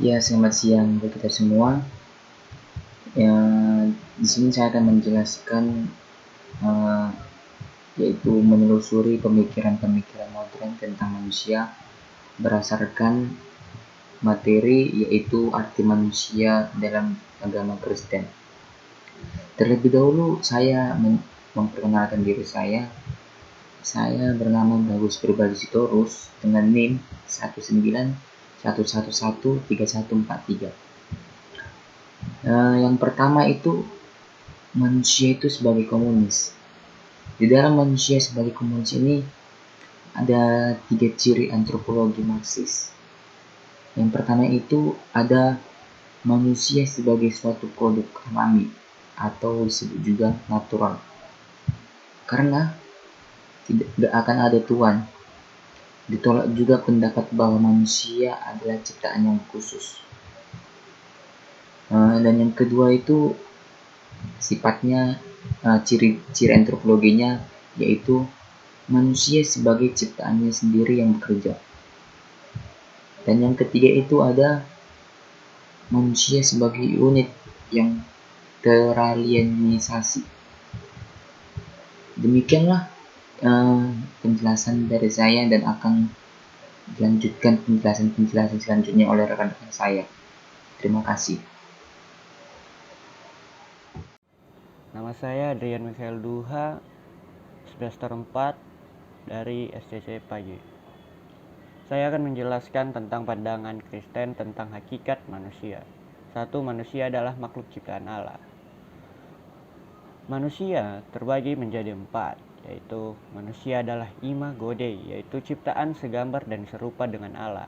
Ya, selamat siang buat kita semua. Ya, di sini saya akan menjelaskan eh, yaitu menelusuri pemikiran-pemikiran modern tentang manusia berdasarkan materi yaitu arti manusia dalam agama Kristen. Terlebih dahulu saya memperkenalkan diri saya. Saya bernama Bagus Pribadi Sitorus dengan NIM 19111314143. Yang pertama itu manusia itu sebagai komunis. Di dalam manusia sebagai komunis ini ada 3 ciri antropologi Marxis. Yang pertama itu ada manusia sebagai suatu produk alami atau disebut juga natural. Karena tidak akan ada Tuhan. Ditolak juga pendapat bahwa manusia adalah ciptaan yang khusus. Dan yang kedua itu sifatnya ciri antropologinya yaitu manusia sebagai ciptaannya sendiri yang bekerja. Dan yang ketiga itu ada manusia sebagai unit yang teralienisasi. Demikianlah penjelasan dari saya dan akan dilanjutkan penjelasan selanjutnya oleh rekan-rekan saya. Terima kasih. Nama saya Adrian Michael Duha, semester 4 dari SCC Pagi. Saya akan menjelaskan tentang pandangan Kristen tentang hakikat manusia. 1. Manusia adalah makhluk ciptaan Allah. Manusia terbagi menjadi 4, yaitu manusia adalah imago Dei, yaitu ciptaan segambar dan serupa dengan Allah.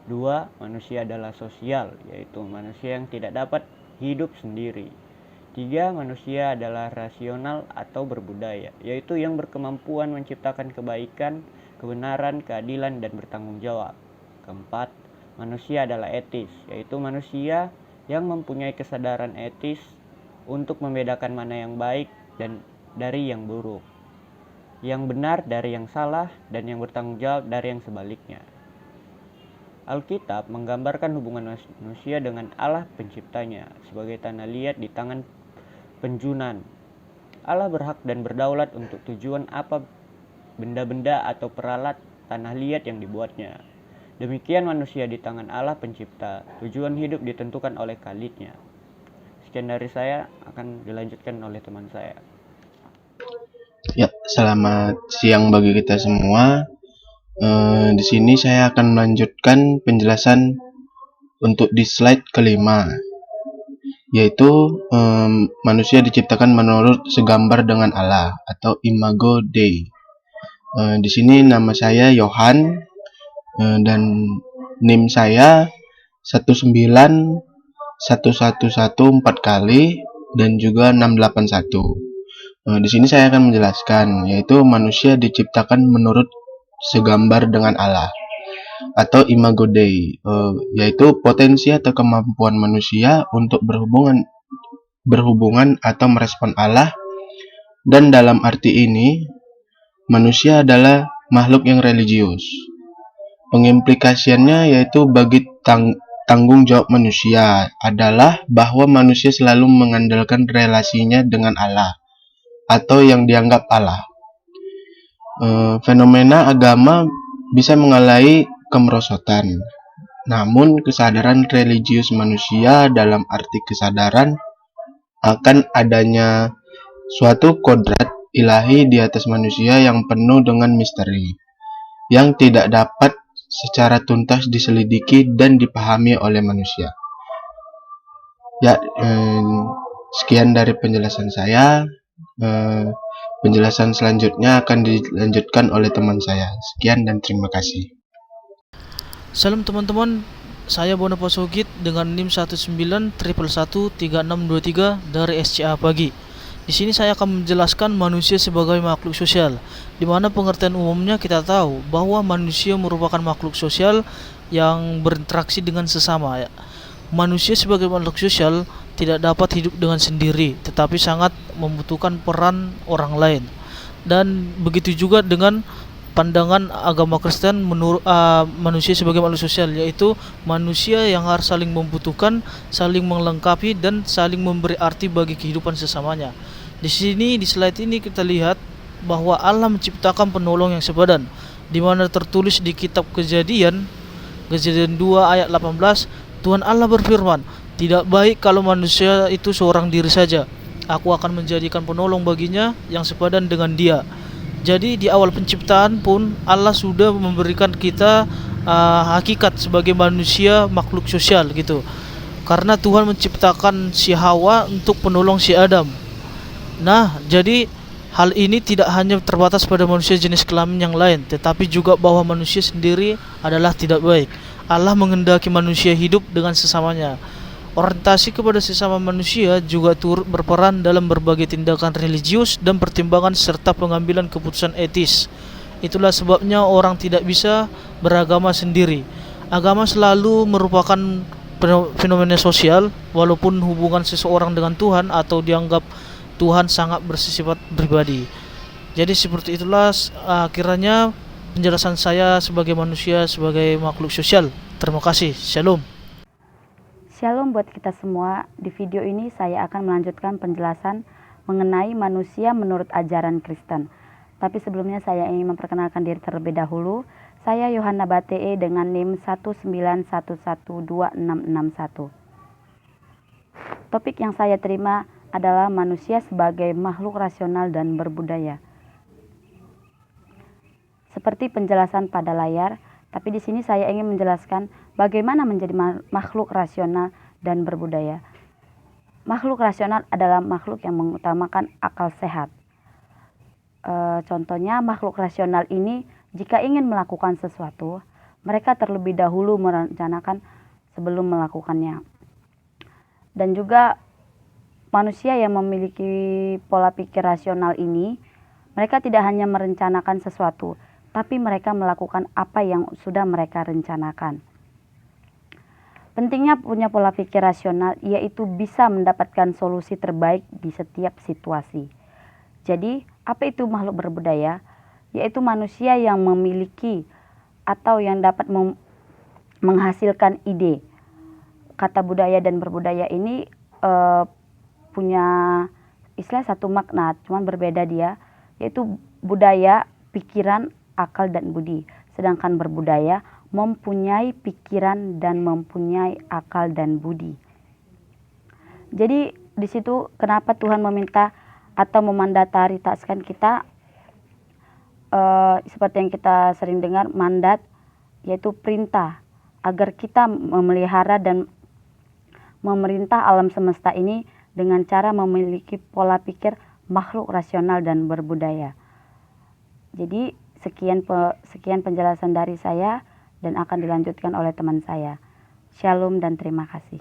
2. Manusia adalah sosial, yaitu manusia yang tidak dapat hidup sendiri. 3. Manusia adalah rasional atau berbudaya, yaitu yang berkemampuan menciptakan kebaikan, kebenaran, keadilan, dan bertanggung jawab. 4. Manusia adalah etis, yaitu manusia yang mempunyai kesadaran etis untuk membedakan mana yang baik dan dari yang buruk, yang benar dari yang salah, dan yang bertanggung jawab dari yang sebaliknya. Alkitab menggambarkan hubungan manusia dengan Allah penciptanya sebagai tanah liat di tangan penjunan. Allah berhak dan berdaulat untuk tujuan apa benda-benda atau peralat tanah liat yang dibuatnya. Demikian manusia di tangan Allah pencipta, tujuan hidup ditentukan oleh Khalidnya. Sekian dari saya, akan dilanjutkan oleh teman saya. Ya, selamat siang bagi kita semua. Di sini saya akan melanjutkan penjelasan untuk di slide kelima, yaitu manusia diciptakan menurut segambar dengan Allah atau imago Dei. Di sini nama saya Yohan dan NIM saya 1911114 kali dan juga 681. Di sini saya akan menjelaskan, yaitu manusia diciptakan menurut segambar dengan Allah atau imago Dei, yaitu potensi atau kemampuan manusia untuk berhubungan atau merespon Allah. Dan dalam arti ini, manusia adalah makhluk yang religius. Pengimplikasiannya yaitu bagi tanggung jawab manusia adalah bahwa manusia selalu mengandalkan relasinya dengan Allah atau yang dianggap Allah. Fenomena agama bisa mengalami kemerosotan, namun kesadaran religius manusia dalam arti kesadaran akan adanya suatu kodrat ilahi di atas manusia yang penuh dengan misteri, yang tidak dapat secara tuntas diselidiki dan dipahami oleh manusia. Ya, sekian dari penjelasan saya. Penjelasan selanjutnya akan dilanjutkan oleh teman saya. Sekian dan terima kasih. Salam teman-teman, saya Bonapa Sogit dengan NIM 191113623 dari SCA Pagi. Di sini saya akan menjelaskan manusia sebagai makhluk sosial, di mana pengertian umumnya kita tahu bahwa manusia merupakan makhluk sosial yang berinteraksi dengan sesama. Manusia sebagai makhluk sosial tidak dapat hidup dengan sendiri, tetapi sangat membutuhkan peran orang lain. Dan begitu juga dengan pandangan agama Kristen menurut manusia sebagai makhluk sosial, yaitu manusia yang harus saling membutuhkan, saling melengkapi, dan saling memberi arti bagi kehidupan sesamanya. Di sini di slide ini kita lihat bahwa Allah menciptakan penolong yang sepadan, di mana tertulis di kitab Kejadian 2 ayat 18, Tuhan Allah berfirman, "Tidak baik kalau manusia itu seorang diri saja. Aku akan menjadikan penolong baginya yang sepadan dengan dia." Jadi di awal penciptaan pun Allah sudah memberikan kita hakikat sebagai manusia makhluk sosial gitu. Karena Tuhan menciptakan si Hawa untuk penolong si Adam. Nah, jadi hal ini tidak hanya terbatas pada manusia jenis kelamin yang lain, tetapi juga bahwa manusia sendiri adalah tidak baik. Allah menghendaki manusia hidup dengan sesamanya. Orientasi kepada sesama manusia juga turut berperan dalam berbagai tindakan religius dan pertimbangan serta pengambilan keputusan etis. Itulah sebabnya orang tidak bisa beragama sendiri. Agama selalu merupakan fenomena sosial, walaupun hubungan seseorang dengan Tuhan atau dianggap Tuhan sangat bersifat pribadi. Jadi seperti itulah kiranya penjelasan saya sebagai manusia, sebagai makhluk sosial. Terima kasih. Shalom. Shalom buat kita semua. Di video ini saya akan melanjutkan penjelasan mengenai manusia menurut ajaran Kristen. Tapi sebelumnya saya ingin memperkenalkan diri terlebih dahulu. Saya Yohana Batee dengan NIM 191126661. Topik yang saya terima adalah manusia sebagai makhluk rasional dan berbudaya. Seperti penjelasan pada layar, tapi di sini saya ingin menjelaskan bagaimana menjadi makhluk rasional dan berbudaya. Makhluk rasional adalah makhluk yang mengutamakan akal sehat. Contohnya, makhluk rasional ini jika ingin melakukan sesuatu, mereka terlebih dahulu merencanakan sebelum melakukannya. Dan juga manusia yang memiliki pola pikir rasional ini, mereka tidak hanya merencanakan sesuatu, tapi mereka melakukan apa yang sudah mereka rencanakan. Pentingnya punya pola pikir rasional yaitu bisa mendapatkan solusi terbaik di setiap situasi. Jadi, apa itu makhluk berbudaya? Yaitu manusia yang memiliki atau yang dapat menghasilkan ide. Kata budaya dan berbudaya ini punya istilah satu makna, cuman berbeda dia, yaitu budaya, pikiran, akal dan budi. Sedangkan berbudaya mempunyai pikiran dan mempunyai akal dan budi. Jadi di situ kenapa Tuhan meminta atau memandatari taskan kita seperti yang kita sering dengar mandat, yaitu perintah agar kita memelihara dan memerintah alam semesta ini dengan cara memiliki pola pikir makhluk rasional dan berbudaya. Jadi sekian penjelasan dari saya dan akan dilanjutkan oleh teman saya. Shalom dan terima kasih.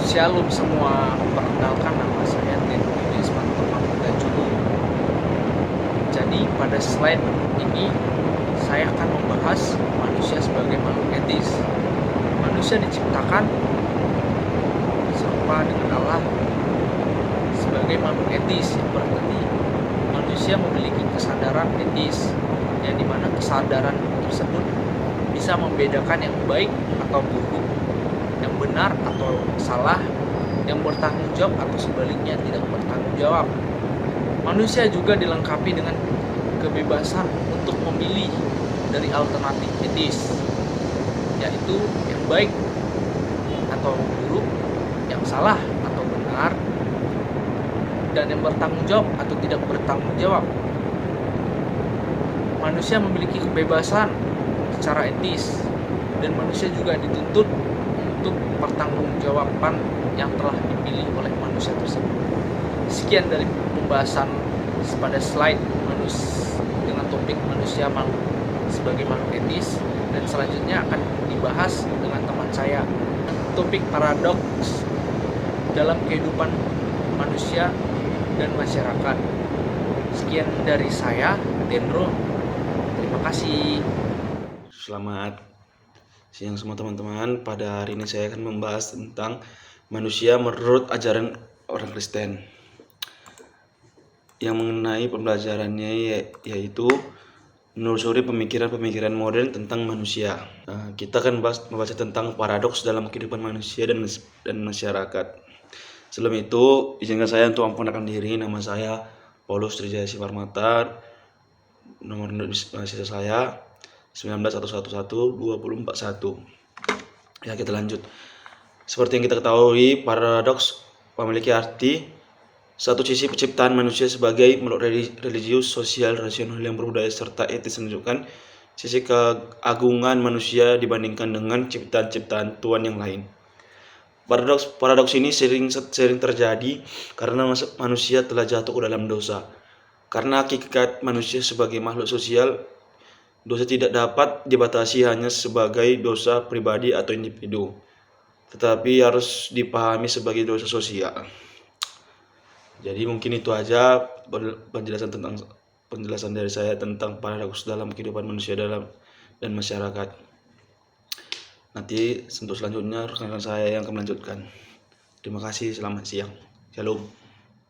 Shalom semua, perkenalkan nama saya Teddy Ismanto Julu. Jadi pada slide ini saya akan membahas manusia sebagai makhluk etis. Manusia diciptakan serupa dengan Allah sebagai makhluk etis, yang berarti manusia memiliki kesadaran etis, yang dimana kesadaran tersebut bisa membedakan yang baik atau buruk, yang benar atau salah, yang bertanggung jawab atau sebaliknya tidak bertanggung jawab. Manusia juga dilengkapi dengan kebebasan untuk memilih dari alternatif etis, yaitu yang baik atau buruk, yang salah atau benar, dan yang bertanggung jawab atau tidak bertanggung jawab. Manusia memiliki kebebasan secara etis, dan manusia juga dituntut untuk pertanggungjawaban yang telah dipilih oleh manusia tersebut. Sekian dari pembahasan pada slide dengan topik manusia sebagai makhluk etis, dan selanjutnya akan dibahas dengan teman saya topik paradoks dalam kehidupan manusia dan masyarakat. Sekian dari saya, Dendro. Terima kasih. Selamat siang semua teman-teman. Pada hari ini saya akan membahas tentang manusia menurut ajaran orang Kristen. yang mengenai pembelajarannya yaitu menelusuri pemikiran-pemikiran modern tentang manusia. Nah, kita akan membaca tentang paradoks dalam kehidupan manusia dan masyarakat. Sebelum itu, izinkan saya untuk memperkenalkan diri. Nama saya Paulus Trijaya Siparmata. Nomor mahasiswa saya 19111241. Ya, kita lanjut. Seperti yang kita ketahui, paradoks memiliki arti satu sisi penciptaan manusia sebagai makhluk religius, sosial, rasional yang berbudaya serta etis menunjukkan sisi keagungan manusia dibandingkan dengan ciptaan-ciptaan Tuhan yang lain. Paradoks ini sering terjadi karena manusia telah jatuh ke dalam dosa. Karena hakikat manusia sebagai makhluk sosial, dosa tidak dapat dibatasi hanya sebagai dosa pribadi atau individu, tetapi harus dipahami sebagai dosa sosial. Jadi mungkin itu aja penjelasan dari saya tentang paradoks dalam kehidupan manusia dan masyarakat. Nanti untuk selanjutnya rekan-rekan saya yang akan melanjutkan. Terima kasih, selamat siang. Shalom.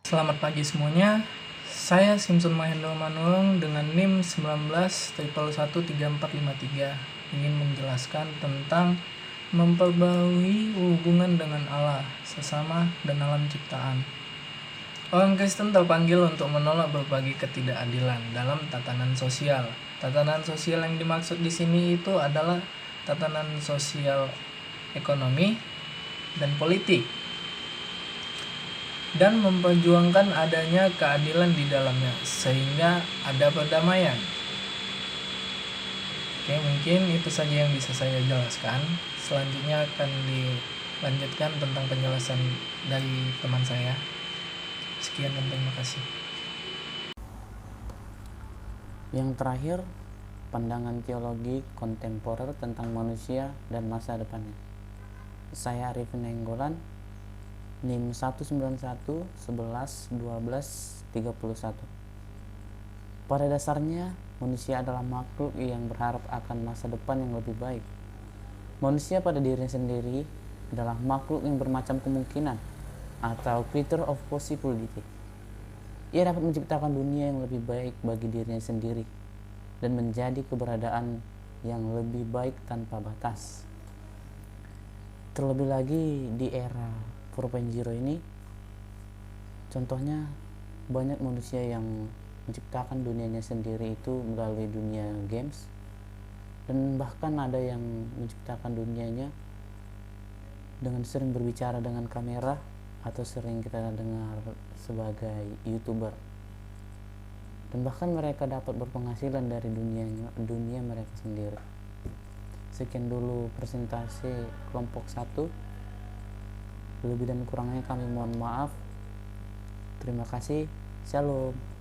Selamat pagi semuanya. Saya Simpson Mahendra Manung dengan NIM 1911113453 ingin menjelaskan tentang memperbaharui hubungan dengan Allah, sesama dan alam ciptaan. Orang Kristen terpanggil untuk menolak berbagai ketidakadilan dalam tatanan sosial. Tatanan sosial yang dimaksud di sini itu adalah tatanan sosial ekonomi dan politik, dan memperjuangkan adanya keadilan di dalamnya sehingga ada perdamaian. Oke, mungkin itu saja yang bisa saya jelaskan. Selanjutnya akan dilanjutkan tentang penjelasan dari teman saya. Sekian dan terima kasih. Yang terakhir, pandangan teologi kontemporer tentang manusia dan masa depannya. Saya Arifin Nainggolan, NIM 191111231. Pada dasarnya, manusia adalah makhluk yang berharap akan masa depan yang lebih baik. Manusia pada dirinya sendiri adalah makhluk yang bermacam kemungkinan atau creature of possibility. Ia dapat menciptakan dunia yang lebih baik bagi dirinya sendiri dan menjadi keberadaan yang lebih baik tanpa batas. Terlebih lagi di era 4.0 ini, contohnya banyak manusia yang menciptakan dunianya sendiri itu melalui dunia games, dan bahkan ada yang menciptakan dunianya dengan sering berbicara dengan kamera atau sering kita dengar sebagai YouTuber, dan bahkan mereka dapat berpenghasilan dari dunia mereka sendiri. Sekian dulu presentasi kelompok 1. Lebih dan kurangnya kami mohon maaf. Terima kasih. Shalom.